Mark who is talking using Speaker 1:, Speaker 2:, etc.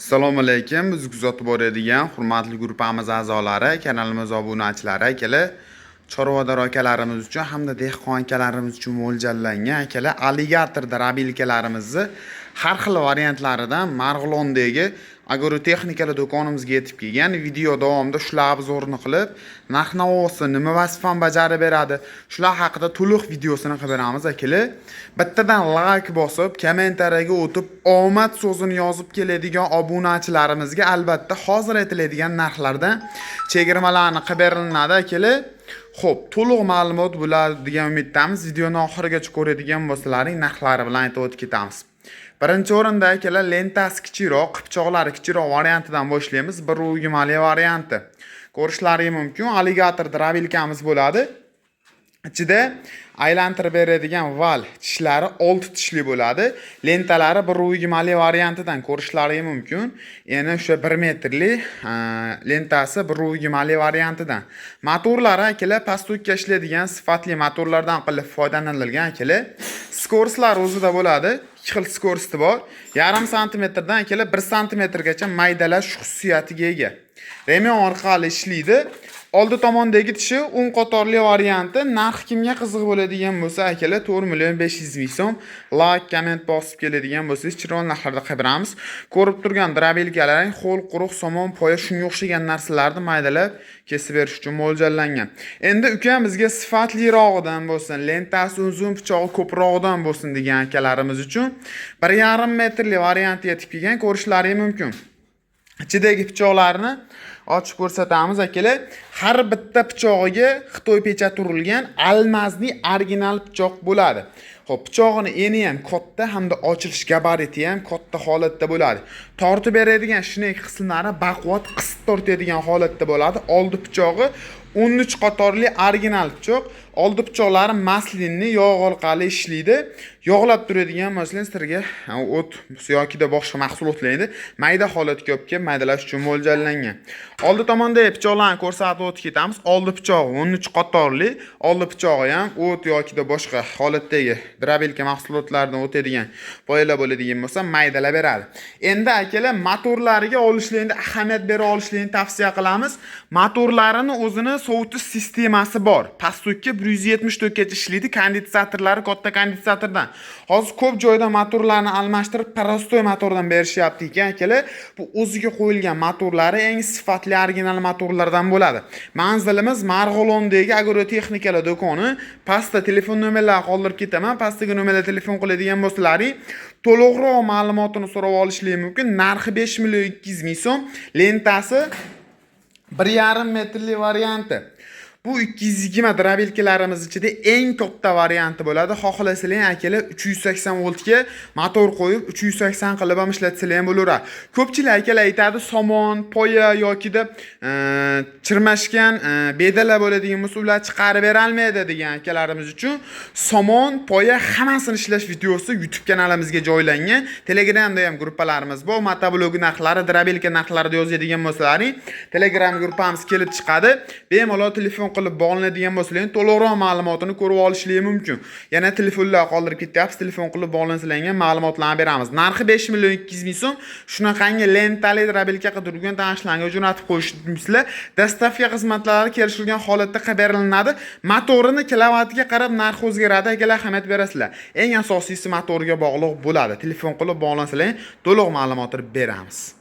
Speaker 1: Assalomu alaykum. Biz kuzatib boradigan hurmatli guruhimiz a'zolari, kanalimiz obunachilari akalar, chorvador akalarimiz uchun hamda dehqon akalarimiz uchun mo'ljallangan akalar alligator rabilkalarimizni har xil variantlaridan Marg'ilondagi agrotexnikali do'konimizga yetib kelgan. Video davomida shular obzorini qilib, narx-navosi nima vazifani bajarib beradi, shular haqida to'liq videosini qilib beramiz akalar. Bittadan like bosib, kommentariyaga o'tib, omad so'zini yozib keladigan obunachilarimizga albatta hozir aytiladigan narxlardan chegirmalarni qilib beriladi akalar. Xo'p, to'liq ma'lumot bo'ladi degan umiddamiz. Videoni oxirigacha ko'radigan bo'lsalaring, narxlari bilan aytib o'tib ketamiz. Birinchi o'rinda akalar lentasi kichikroq, qipchoqlari kichikroq variantidan boshlaymiz. 1.20 varianti. Ko'rishlaringiz mumkin. Alligator rabilkamiz bo'ladi. Ichida aylantirib beradigan val tishlari 6 tishli bo'ladi. Lentalari 1.20 variantidan ko'rishlaringiz mumkin. Yana o'sha 1 metrli lentasi 1.20 variantidan. Motorlari akalar pastokka ishlaydigan sifatli motorlardan qilib foydalanilgan akalar. Skorslar o'zida bo'ladi. 2 xil skorsi bor. 0.5 santimetrdan akalar 1 santimetrgacha maydalash xususiyatiga ega. Remyon orqali ishlaydi. Oldi tomondagi tishi 10 qatorli varianti. Narx kimga qiziq bo'ladigan bo'lsa, akalar 4.500.000 so'm. Like, komment bosib keladigan bo'lsangiz, chiroyli narxlarda qilib beramiz. Ko'rib turgan rabilkalaring ho'l, quruq, somon, poya shunga o'xshagan narsalarni maydalab kesib berish uchun mo'ljallangan. Endi ukamizga sifatlirog'idan bo'lsin, lentasi uzun, pichog'i ko'prog'idan bo'lsin degan akalarimiz uchun 1.5 metrli variant yetib kelgan, ko'rishlaringiz mumkin. Ichidagi pichoqlarni ochib ko'rsatamiz akalar. Har bitta pichog'iga Xitoy pechat urilgan almazli original pichoq bo'ladi. Xo'p, pichog'ini eni ham katta hamda ochilish gabariti ham katta holatda bo'ladi. Tortib beradigan shinek qismlari baquvvat qisib tortadigan holatda bo'ladi. Oldi pichog'i 13 qatorli original pichoq. Oldi pichoqlari maslinni yog' orqali ishlaydi. Yog'lab turadigan masalan sizlarga o't yoki boshqa mahsulotlarni mayda holatga olib kelib maydalash uchun mo'ljallangan. Oldi tomondagi pichoqlarni ko'rsatib o'tib ketamiz. Oldi pichog'i 13 qatorli, oldi pichog'i ham o't yoki boshqa holatdagi drabilka mahsulotlardan o'tadigan poyalar bo'ladigan bo'lsa maydalab beradi. Endi akalar motorlariga olishlarni ahamiyat bera olishlarni tavsiya qilamiz. Motorlarini o'zini sovutish sistemasi bor. Pastokka 174 gacha ishlaydi. Kondensatorlari katta kondensatordan. Hozir ko'p joyda motorlarni almashtirib prostoy motordan berishyapti ekan akalar. Bu o'ziga qo'yilgan motorlari eng sifatli original motorlardan bo'ladi. Manzilimiz Marg'ilondagi agrotexnikali do'koni. Pastda telefon nomerlarini qoldirib ketaman. Pastdagi nomerga telefon qiladigan bo'lsalaring, to'liqroq ma'lumotini so'rab olishingiz mumkin. Narxi 5.200.000 so'm. Lentasi 1.5 metrli varianti. Bu 220 drabilkalarimiz ichida eng katta varianti bo'ladi. Xohlasanglar akalar 380 voltga motor qo'yib 380 qilib ham ishlatsalar ham bo'laveradi. Ko'pchilik akalar aytadi, somon, poya yoki chirmashgan bedalar bo'ladigan bo'lsa, ular chiqarib bera olmaydi degan akalarimiz uchun somon, poya hammasini ishlash videosi YouTube kanalimizga joylangan. Telegramda ham gruppalarimiz bor. Motoblog narxlari, drabilka narxlarida yozadigan bo'lsalaring, Telegram gruppamiz kelib chiqadi. Bemalol telefon qilib bog'lanadigan bo'lsalaring, to'liqroq ma'lumotini ko'rib olishingiz mumkin. Yana telefonlar qoldirib ketyapsiz, telefon qilib bog'lansalar ma'lumotlarni beramiz. Narxi 5.200.000 so'm. Shunaqangi lentali rabilka qidirgan tanishlarga jo'natib qo'yishingizlar. Dostavka xizmatlari kelishilgan holatda qilib beriladi. Motorini kilovatiga qarab narx o'zgaradi, akalar ahamiyat berasizlar. Eng asosiysi motorga bog'liq bo'ladi. Telefon qilib bog'lansalar, to'liq ma'lumotni beramiz.